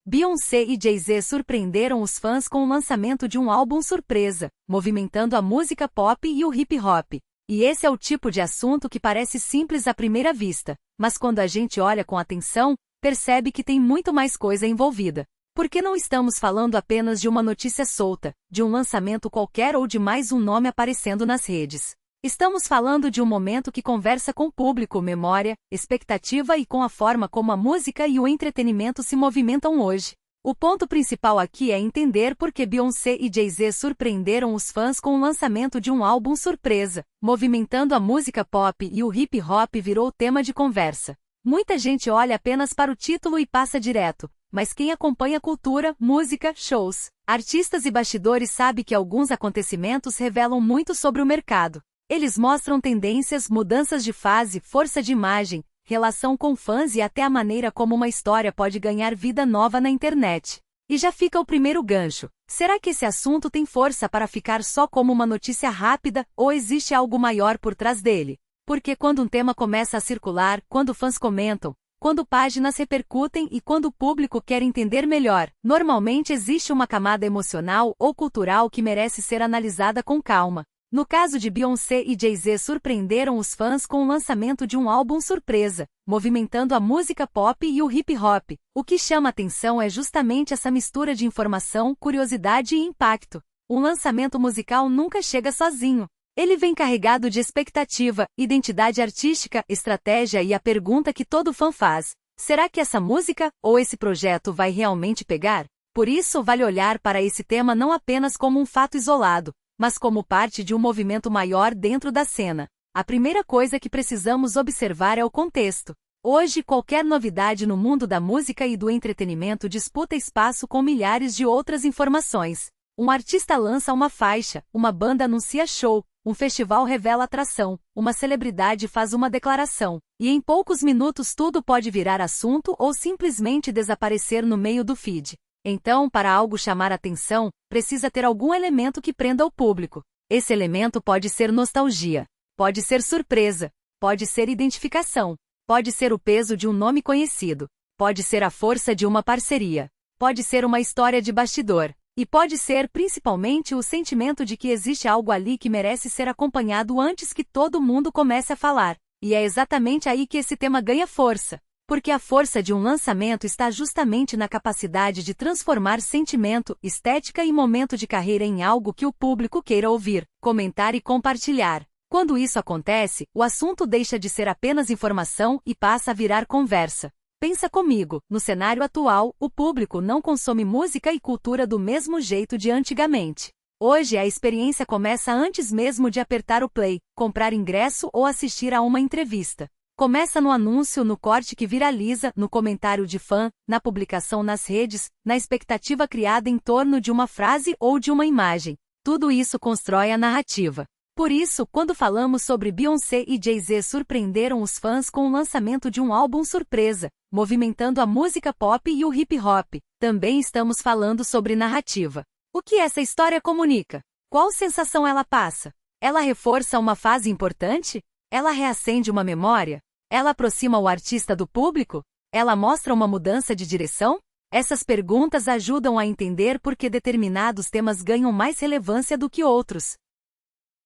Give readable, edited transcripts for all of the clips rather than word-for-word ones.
Beyoncé e Jay-Z surpreenderam os fãs com o lançamento de um álbum surpresa, movimentando a música pop e o hip-hop. E esse é o tipo de assunto que parece simples à primeira vista, mas quando a gente olha com atenção, percebe que tem muito mais coisa envolvida. Porque não estamos falando apenas de uma notícia solta, de um lançamento qualquer ou de mais um nome aparecendo nas redes. Estamos falando de um momento que conversa com o público, memória, expectativa e com a forma como a música e o entretenimento se movimentam hoje. O ponto principal aqui é entender por que Beyoncé e Jay-Z surpreenderam os fãs com o lançamento de um álbum surpresa, movimentando a música pop e o hip-hop virou tema de conversa. Muita gente olha apenas para o título e passa direto, mas quem acompanha cultura, música, shows, artistas e bastidores sabe que alguns acontecimentos revelam muito sobre o mercado. Eles mostram tendências, mudanças de fase, força de imagem, relação com fãs e até a maneira como uma história pode ganhar vida nova na internet. E já fica o primeiro gancho. Será que esse assunto tem força para ficar só como uma notícia rápida, ou existe algo maior por trás dele? Porque quando um tema começa a circular, quando fãs comentam, quando páginas repercutem e quando o público quer entender melhor, normalmente existe uma camada emocional ou cultural que merece ser analisada com calma. No caso de Beyoncé e Jay-Z surpreenderam os fãs com o lançamento de um álbum surpresa, movimentando a música pop e o hip-hop. O que chama atenção é justamente essa mistura de informação, curiosidade e impacto. Um lançamento musical nunca chega sozinho. Ele vem carregado de expectativa, identidade artística, estratégia e a pergunta que todo fã faz: será que essa música, ou esse projeto vai realmente pegar? Por isso vale olhar para esse tema não apenas como um fato isolado, mas como parte de um movimento maior dentro da cena. A primeira coisa que precisamos observar é o contexto. Hoje, qualquer novidade no mundo da música e do entretenimento disputa espaço com milhares de outras informações. Um artista lança uma faixa, uma banda anuncia show, um festival revela atração, uma celebridade faz uma declaração, e em poucos minutos tudo pode virar assunto ou simplesmente desaparecer no meio do feed. Então, para algo chamar atenção, precisa ter algum elemento que prenda o público. Esse elemento pode ser nostalgia, pode ser surpresa, pode ser identificação, pode ser o peso de um nome conhecido, pode ser a força de uma parceria, pode ser uma história de bastidor, e pode ser, principalmente, o sentimento de que existe algo ali que merece ser acompanhado antes que todo mundo comece a falar. E é exatamente aí que esse tema ganha força. Porque a força de um lançamento está justamente na capacidade de transformar sentimento, estética e momento de carreira em algo que o público queira ouvir, comentar e compartilhar. Quando isso acontece, o assunto deixa de ser apenas informação e passa a virar conversa. Pensa comigo, no cenário atual, o público não consome música e cultura do mesmo jeito de antigamente. Hoje a experiência começa antes mesmo de apertar o play, comprar ingresso ou assistir a uma entrevista. Começa no anúncio, no corte que viraliza, no comentário de fã, na publicação nas redes, na expectativa criada em torno de uma frase ou de uma imagem. Tudo isso constrói a narrativa. Por isso, quando falamos sobre Beyoncé e Jay-Z surpreenderam os fãs com o lançamento de um álbum surpresa, movimentando a música pop e o hip-hop, também estamos falando sobre narrativa. O que essa história comunica? Qual sensação ela passa? Ela reforça uma fase importante? Ela reacende uma memória? Ela aproxima o artista do público? Ela mostra uma mudança de direção? Essas perguntas ajudam a entender por que determinados temas ganham mais relevância do que outros.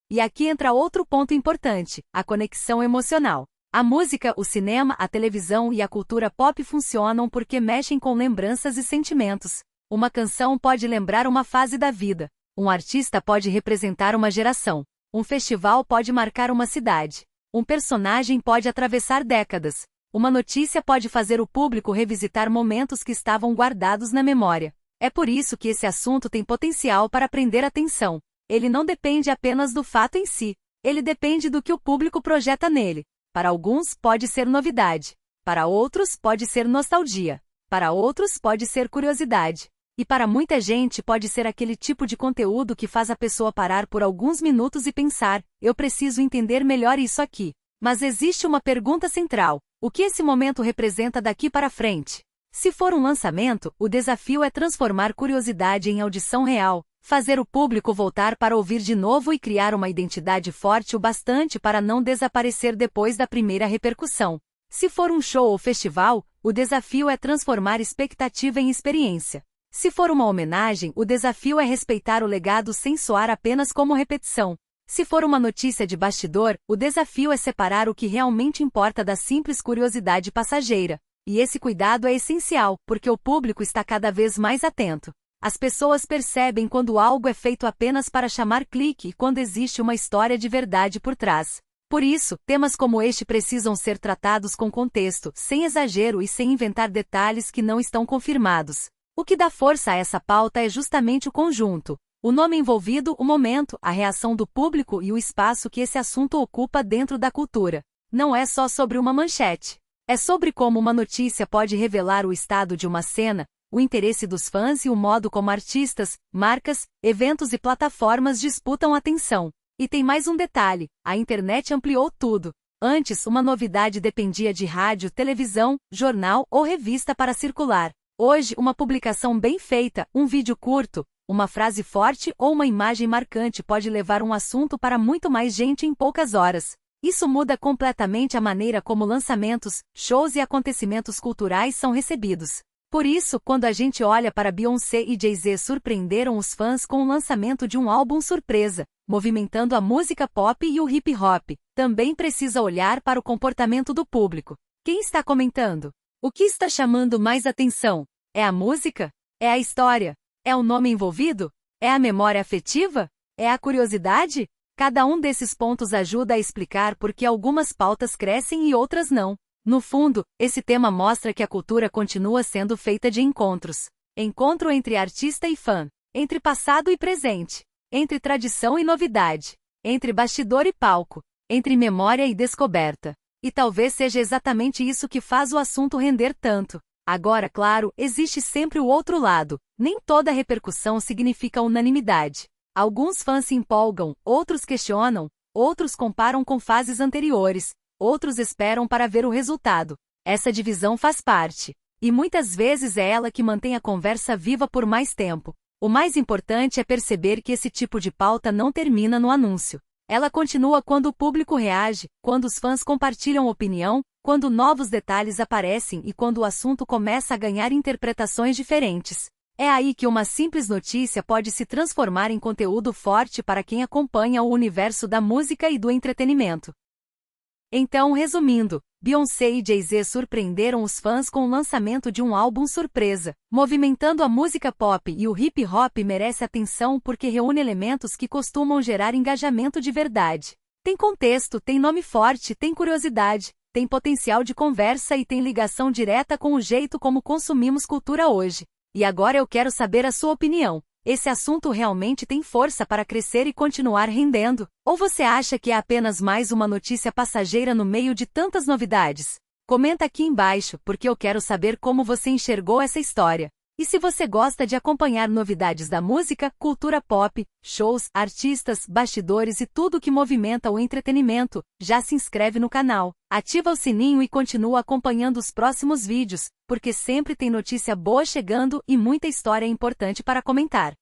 E aqui entra outro ponto importante, a conexão emocional. A música, o cinema, a televisão e a cultura pop funcionam porque mexem com lembranças e sentimentos. Uma canção pode lembrar uma fase da vida. Um artista pode representar uma geração. Um festival pode marcar uma cidade. Um personagem pode atravessar décadas. Uma notícia pode fazer o público revisitar momentos que estavam guardados na memória. É por isso que esse assunto tem potencial para prender atenção. Ele não depende apenas do fato em si. Ele depende do que o público projeta nele. Para alguns, pode ser novidade. Para outros, pode ser nostalgia. Para outros, pode ser curiosidade. E para muita gente pode ser aquele tipo de conteúdo que faz a pessoa parar por alguns minutos e pensar: eu preciso entender melhor isso aqui. Mas existe uma pergunta central: o que esse momento representa daqui para frente? Se for um lançamento, o desafio é transformar curiosidade em audição real, fazer o público voltar para ouvir de novo e criar uma identidade forte o bastante para não desaparecer depois da primeira repercussão. Se for um show ou festival, o desafio é transformar expectativa em experiência. Se for uma homenagem, o desafio é respeitar o legado sem soar apenas como repetição. Se for uma notícia de bastidor, o desafio é separar o que realmente importa da simples curiosidade passageira. E esse cuidado é essencial, porque o público está cada vez mais atento. As pessoas percebem quando algo é feito apenas para chamar clique e quando existe uma história de verdade por trás. Por isso, temas como este precisam ser tratados com contexto, sem exagero e sem inventar detalhes que não estão confirmados. O que dá força a essa pauta é justamente o conjunto. O nome envolvido, o momento, a reação do público e o espaço que esse assunto ocupa dentro da cultura. Não é só sobre uma manchete. É sobre como uma notícia pode revelar o estado de uma cena, o interesse dos fãs e o modo como artistas, marcas, eventos e plataformas disputam atenção. E tem mais um detalhe: a internet ampliou tudo. Antes, uma novidade dependia de rádio, televisão, jornal ou revista para circular. Hoje, uma publicação bem feita, um vídeo curto, uma frase forte ou uma imagem marcante pode levar um assunto para muito mais gente em poucas horas. Isso muda completamente a maneira como lançamentos, shows e acontecimentos culturais são recebidos. Por isso, quando a gente olha para Beyoncé e Jay-Z surpreenderam os fãs com o lançamento de um álbum surpresa, movimentando a música pop e o hip hop, também precisa olhar para o comportamento do público. Quem está comentando? O que está chamando mais atenção? É a música? É a história? É o nome envolvido? É a memória afetiva? É a curiosidade? Cada um desses pontos ajuda a explicar por que algumas pautas crescem e outras não. No fundo, esse tema mostra que a cultura continua sendo feita de encontros. Encontro entre artista e fã, entre passado e presente, entre tradição e novidade, entre bastidor e palco, entre memória e descoberta. E talvez seja exatamente isso que faz o assunto render tanto. Agora, claro, existe sempre o outro lado. Nem toda repercussão significa unanimidade. Alguns fãs se empolgam, outros questionam, outros comparam com fases anteriores. Outros esperam para ver o resultado. Essa divisão faz parte. E muitas vezes é ela que mantém a conversa viva por mais tempo. O mais importante é perceber que esse tipo de pauta não termina no anúncio. Ela continua quando o público reage, quando os fãs compartilham opinião, quando novos detalhes aparecem e quando o assunto começa a ganhar interpretações diferentes. É aí que uma simples notícia pode se transformar em conteúdo forte para quem acompanha o universo da música e do entretenimento. Então, resumindo, Beyoncé e Jay-Z surpreenderam os fãs com o lançamento de um álbum surpresa. Movimentando a música pop e o hip hop merece atenção porque reúne elementos que costumam gerar engajamento de verdade. Tem contexto, tem nome forte, tem curiosidade, tem potencial de conversa e tem ligação direta com o jeito como consumimos cultura hoje. E agora eu quero saber a sua opinião. Esse assunto realmente tem força para crescer e continuar rendendo? Ou você acha que é apenas mais uma notícia passageira no meio de tantas novidades? Comenta aqui embaixo, porque eu quero saber como você enxergou essa história. E se você gosta de acompanhar novidades da música, cultura pop, shows, artistas, bastidores e tudo que movimenta o entretenimento, já se inscreve no canal, ativa o sininho e continua acompanhando os próximos vídeos, porque sempre tem notícia boa chegando e muita história importante para comentar.